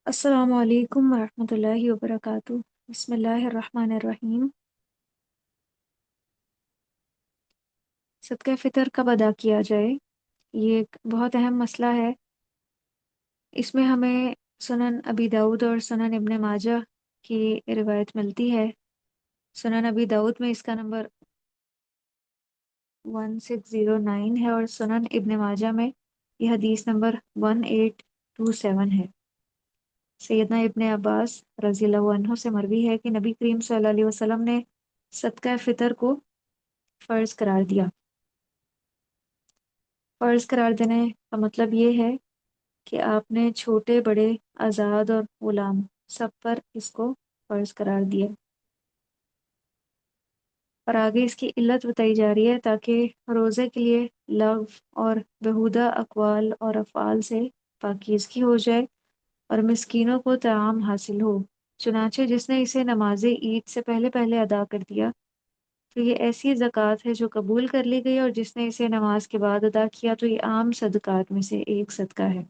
अस्सलामु अलैकुम वरहमतुल्लाहि वबरकातुह। बिस्मिल्लाहिर्रहमानिर्रहीम। सदका फ़ितर कब अदा किया जाए, ये एक बहुत अहम मसला है। इसमें हमें सुनन अबी दाऊद और सुनन इब्न माजा की रिवायत मिलती है। सुनन अबी दाऊद में इसका नंबर 1609 है और सुनन इब्न माजा में यह हदीस नंबर 1827 है। सैयदना इब्न अब्बास रज़ियल्लाहु अन्हु से मरवी है कि नबी करीम सल्लल्लाहु अलैहि वसल्लम ने सदका फ़ितर को फ़र्ज करार दिया। फ़र्ज करार देने का मतलब ये है कि आपने छोटे बड़े, आज़ाद और गुलाम सब पर इसको फ़र्ज करार दिया। और आगे इसकी इल्लत बताई जा रही है ताकि रोज़े के लिए लग़्व और बेहुदा अक़वाल और अफ़आल से पाकीज़गी हो जाए और मिस्कीनों को तआम हासिल हो। चुनांचे जिसने इसे नमाज़े ईद से पहले पहले अदा कर दिया तो ये ऐसी ज़कात है जो कबूल कर ली गई, और जिसने इसे नमाज के बाद अदा किया तो ये आम सदक़ात में से एक सदका है।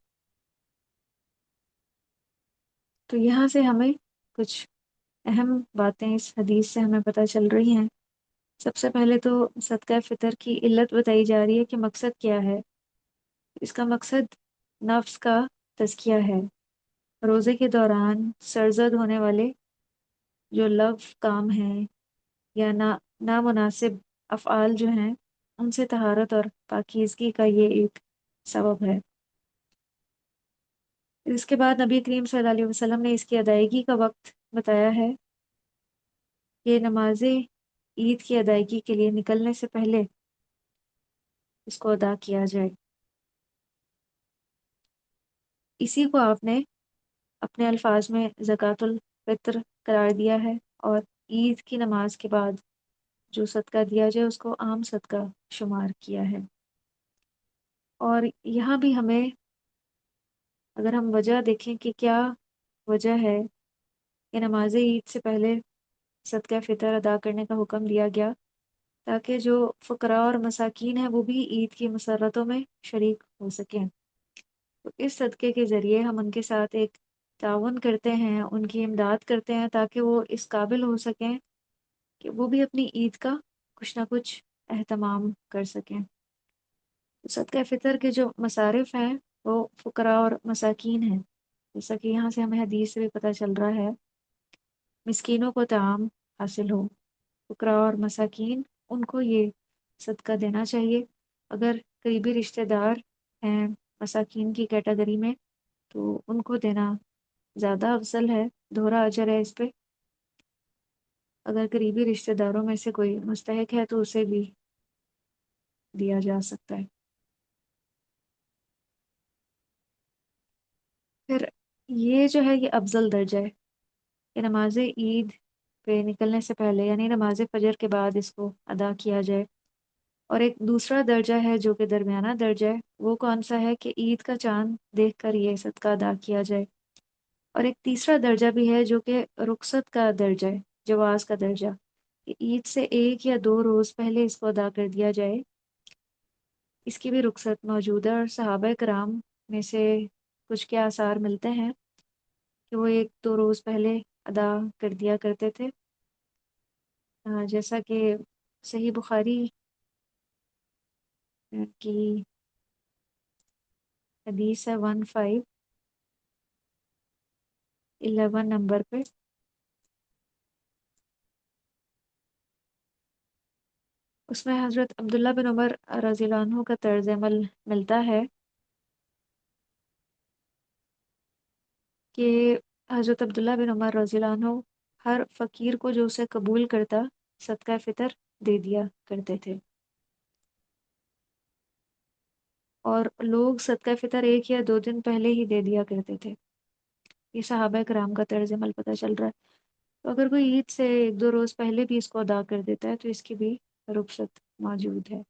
तो यहाँ से हमें कुछ अहम बातें इस हदीस से हमें पता चल रही हैं। सबसे पहले तो सदका फ़ितर की इल्लत बताई जा रही है कि मकसद क्या है। इसका मकसद नफ्स का तज़किया है। रोज़े के दौरान सरज़द होने वाले जो लग़्व काम हैं या नामुनासिब अफ़आल जो हैं, उनसे तहारत और पाकीज़गी का ये एक सबब है। इसके बाद नबी करीम सल्लल्लाहु अलैहि वसल्लम ने इसकी अदायगी का वक्त बताया है कि नमाज़े ईद की अदायगी के लिए निकलने से पहले इसको अदा किया जाए। इसी को आपने अपने अल्फाज में ज़कातुल फ़ित्र करार दिया है, और ईद की नमाज के बाद जो सदका दिया जाए उसको आम सदका शुमार किया है। और यहाँ भी हमें, अगर हम वजह देखें कि क्या वजह है कि नमाज ईद से पहले सदका फ़ितर अदा करने का हुक्म दिया गया, ताकि जो फ़ुकरा और मसाकीन हैं वो भी ईद की मसर्रतों में शरीक हो सकें। तो इस सदक़े के ज़रिए हम उनके साथ एक ताउन करते हैं, उनकी इमदाद करते हैं, ताकि वो इस काबिल हो सकें कि वो भी अपनी ईद का कुछ ना कुछ एहतमाम कर सकें। तो सदका फ़ितर के जो मसारिफ़ हैं वो फ़ुकरा और मसाकीन हैं। जैसा कि यहाँ से हमें हदीस से भी पता चल रहा है, मिस्कीनों को ताम हासिल हो। फ़ुकरा और मसाकीन, उनको ये सदका देना चाहिए। अगर करीबी रिश्तेदार हैं मसाकीन की कैटेगरी में तो उनको देना ज़्यादा अफ़ज़ल है, दोहरा अजर है इस पे। अगर करीबी रिश्तेदारों में से कोई मुस्तहिक है तो उसे भी दिया जा सकता है। फिर ये जो है ये अफ़ज़ल दर्जा है कि नमाज़ ईद पे निकलने से पहले यानी नमाज फ़जर के बाद इसको अदा किया जाए। और एक दूसरा दर्जा है जो कि दरमियाना दर्जा है, वो कौन सा है कि ईद का चाँद देख कर ये सदका अदा किया जाए। और एक तीसरा दर्जा भी है जो कि रुखसत का दर्जा है, जवाज़ का दर्जा, कि ईद से 1 या 2 रोज़ पहले इसको अदा कर दिया जाए। इसकी भी रुखसत मौजूद है, और सहाबा किराम में से कुछ के आसार मिलते हैं कि वो 1-2 रोज़ पहले अदा कर दिया करते थे। जैसा कि सही बुखारी की हदीस है 1511 नंबर पे। उसमें हज़रत अब्दुल्ला बिन उमर रज़ियल्लाहु अन्हु का तर्ज अमल मिलता है कि हज़रत अब्दुल्ला बिन उमर रज़ियल्लाहु अन्हु हर फ़कीर को जो उसे कबूल करता सदका फ़ितर दे दिया करते थे। और लोग सदका फ़ितर 1 या 2 दिन पहले ही दे दिया करते थे। ये सहाबा किराम का तर्ज अमल पता चल रहा है। तो अगर कोई ईद से 1-2 रोज़ पहले भी इसको अदा कर देता है तो इसकी भी रुख़सत मौजूद है।